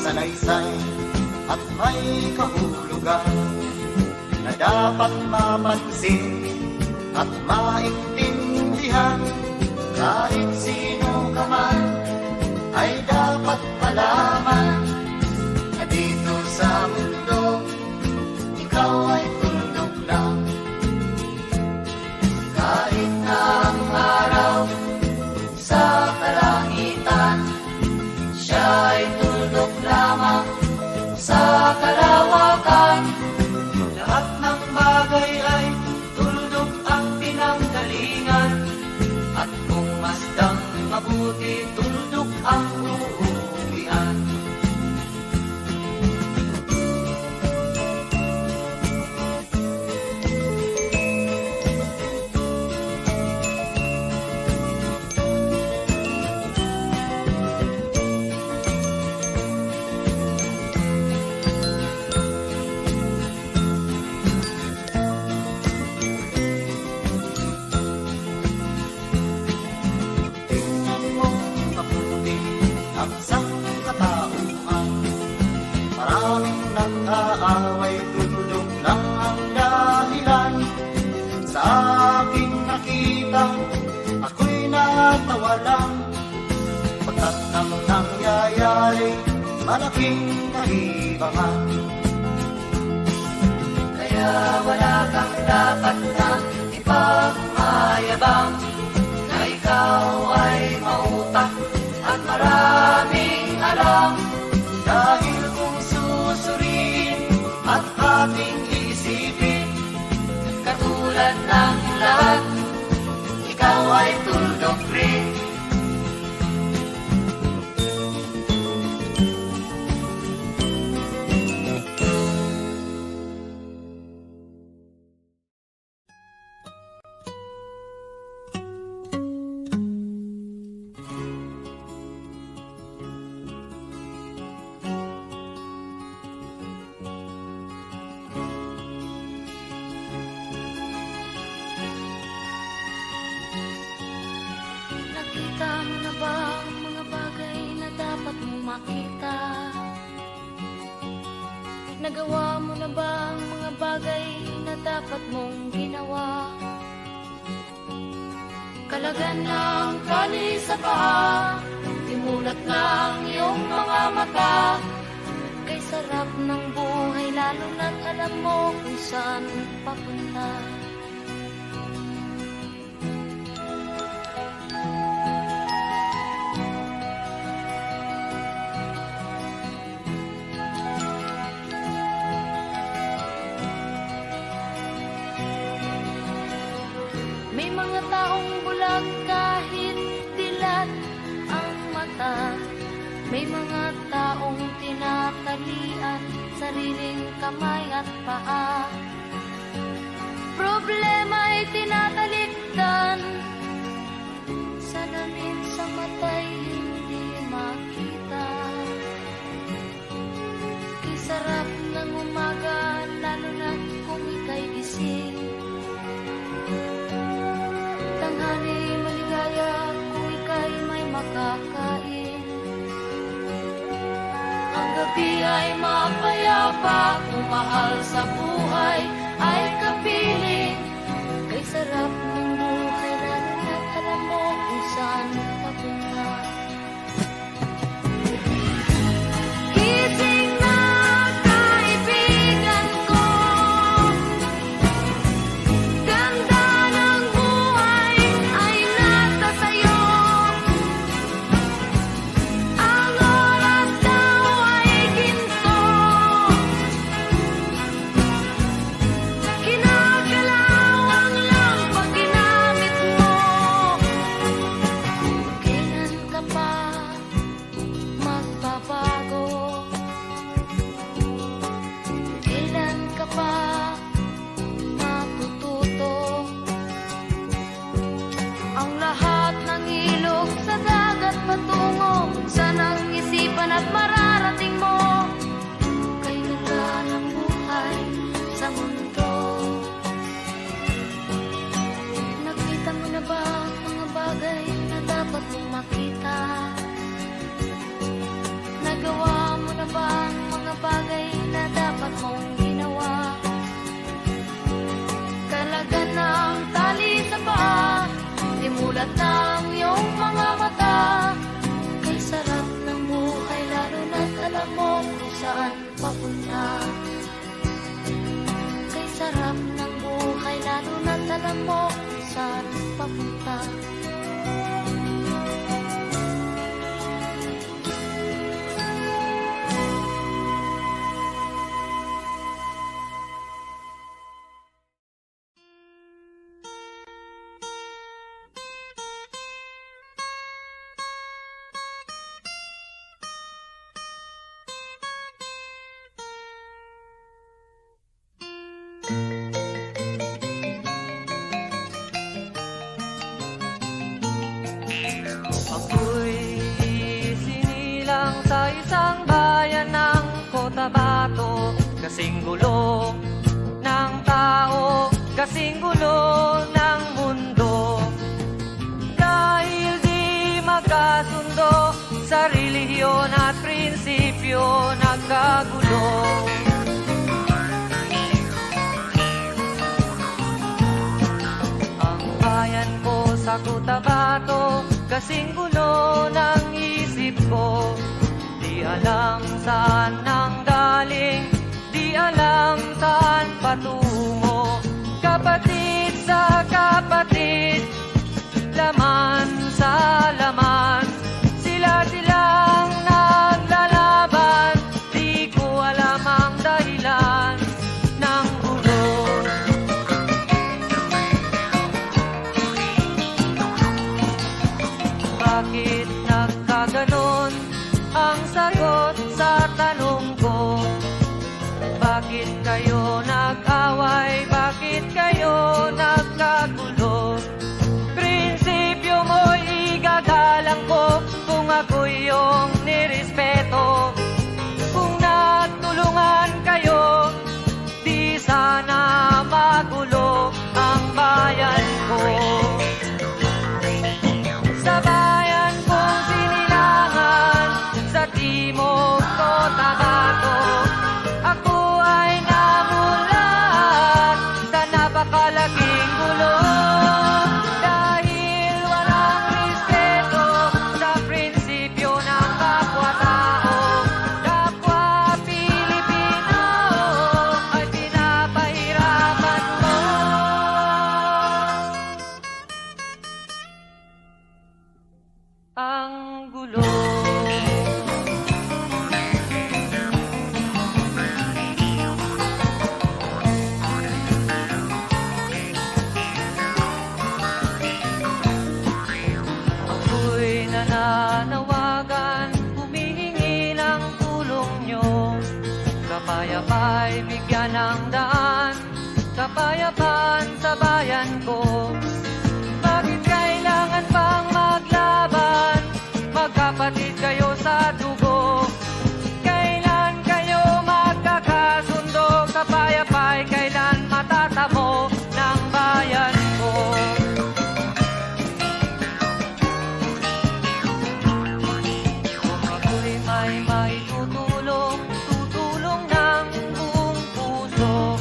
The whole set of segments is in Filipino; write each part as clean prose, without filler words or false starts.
salaysay at may kahulugan na dapat mapansin at maintindihan. Kahit sino ka man ay dapat malaman na dito sa mundo ikaw ay tuldok lang. Kahit na ang araw sa kalangitan, siya ay tuldok lamang sa kalawakan. Lahat ng bagay ay tuldok ang pinanggalingan, at kung masdang mabuti, tuldok ang uuwian. Nag-aaway, tuldok lang ang dahilan. Sa aking nakita, ako'y natawa lang. Pagkat ang nangyayari, malaking kahibangan. Kaya wala kang dapat na ipagmayabang, na ikaw ay mautak at maraming alam. Dahil kung susuriin at ating isipin, katulad ng lahat, ikaw ay tuldok rin. Nakita mo na ba ang mga bagay na dapat mong makita? Nagawa mo na ba ang mga bagay na dapat mong ginawa? Kalagan ng tali sa paa, imulat ng iyong mga mata. Kay sarap ng buhay, lalo na't alam mo kung saan papunta. May mga taong bulag kahit dilat ang mata. May mga taong tinatalian sariling kamay at paa. Problema'y tinatalikdan, salamin sa mata'y hindi makita. Kay sarap ng umaga, lalo na kung ika'y gising. Tanghali maligaya kung ika'y may makakain. Ang gabi ay mapayapa, kung mahal sa buhay ay kapiling. Kay sarap ng buhay, lalo na't alam mo kung saan papunta. Gising na kaibigan ko, ganda ng buhay ay nasa sayo. Ang oras daw ay ginto, kinakalawang lang pag ginamit mo. Kailan ka pa magbabago? Kailan ka pa matututo? Ang lahat ng ilog sa dagat patungo, saan ang isipan at mararating mo? Kay ganda ng buhay sa mundo. Nakita mo na ba ang mga bagay na dapat mong makita? Nagawa mo na ba ang mga bagay na dapat mong ginawa? Kalagan ng tali sa paa, dimulat ng iyong mga mata. Kay sarap ng buhay, lalo na't alam mo kung saan papunta. Kay sarap ng buhay, lalo na't alam mo kung saan papunta. Ako'y sinilang sa isang bayan ng Cotabato. Kasing gulo ng tao, kasing gulo ng mundo. Dahil di magkasundo sa relihiyon at prinsipyo, nagkagulo. Ang bayan ko sa Cotabato, kasing gulo ng isip ko. Di alam saan nang galing, di alam saan patungo. Kapatid sa kapatid, laman sa laman, sila-silang naglalaban. Di ko alam ang dahilan ng gulo. Bakit nagkaganon ang sagot sa tanong ko? Bakit kayo nag-away? Bakit kayo nagkagulo? Prinsipyo mo'y igagalang ko kung ako'y iyong nirespeto. Kung natulungan kayo, di sana magulo ang bayan ko. Sa bayan kong sinilangan, sa timog Cotabato, ako ay namulat ay bigyan ng daan, kapayapaan sa bayan ko. Bakit kailangan pang maglaban? Magkapatid kayo sa dugo. Kailan kayo magkakasundo? Kapayapay, kailan matatamo ng bayan ko? Kung ako'y may maitutulong, tutulong ng buong puso.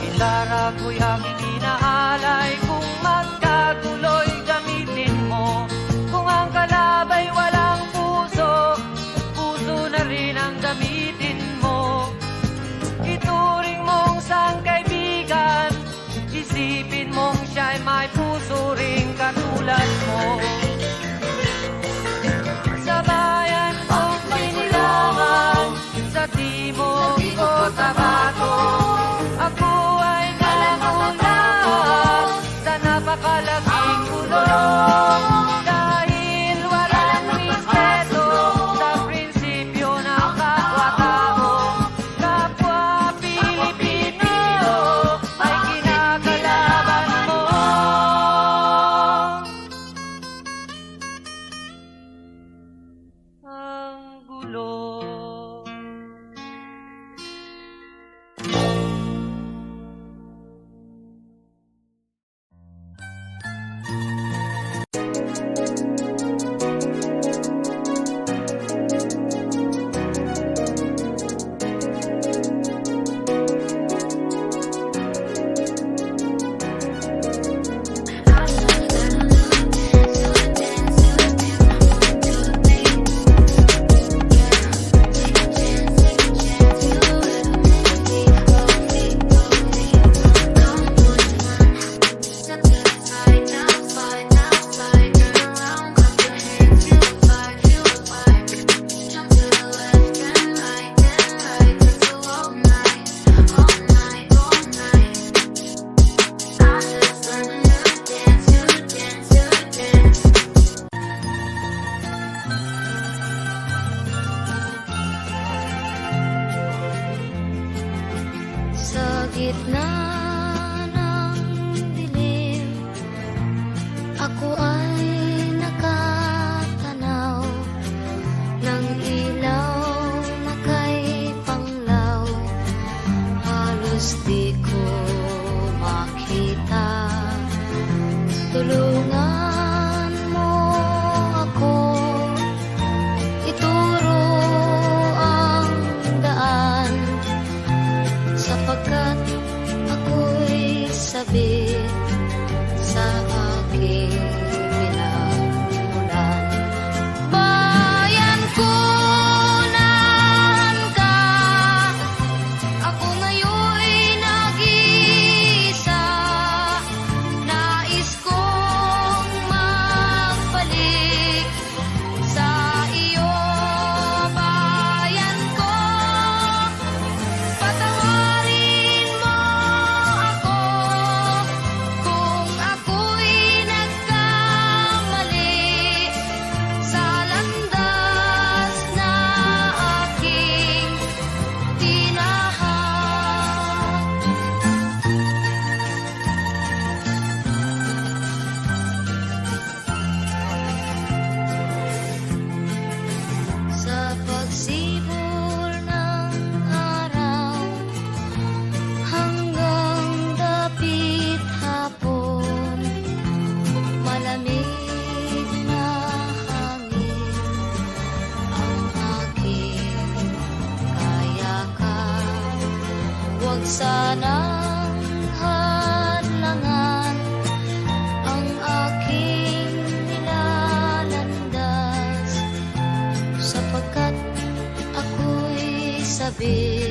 Gitara ko'y aking inaalay, kung magkaguloy gamitin mo. Kung ang kalabay walang puso, puso na rin ang gamitin mo. Ituring mong sangkaibigan, isipin mong siya'y may puso ring katulad mo. Sa bayan kong sinilangan, sa timog o Tabato, ako ay namulat sa napakalaking kulong. Dahil walang respeto sa prinsipyo ng kapwa-tao, kapwa Pilipino ay kinakalaban mo. Ang gulo. Sa gitna ng dilim, ako ay nakatanaw ng ilaw na kay Panglaw. Halos di ko makita. Tulungan mo ako, ituro ang daan, sapagkat ako'y sabik sa aking pinagmulan. Bayan ko, nahan ka, ako ngayon'y nag-iisa. Nais kong magbalik sa iyo, bayan ko. Patawarin mo ako kung ako'y nagkamali sa landas na aking tinahak. Sa pagsibol ng araw hanggang dapit hapon, malamig na hangin ang aking kayakan. Huwag sanang hadlangan ang aking nilalandas, sapagkat ako'y sabik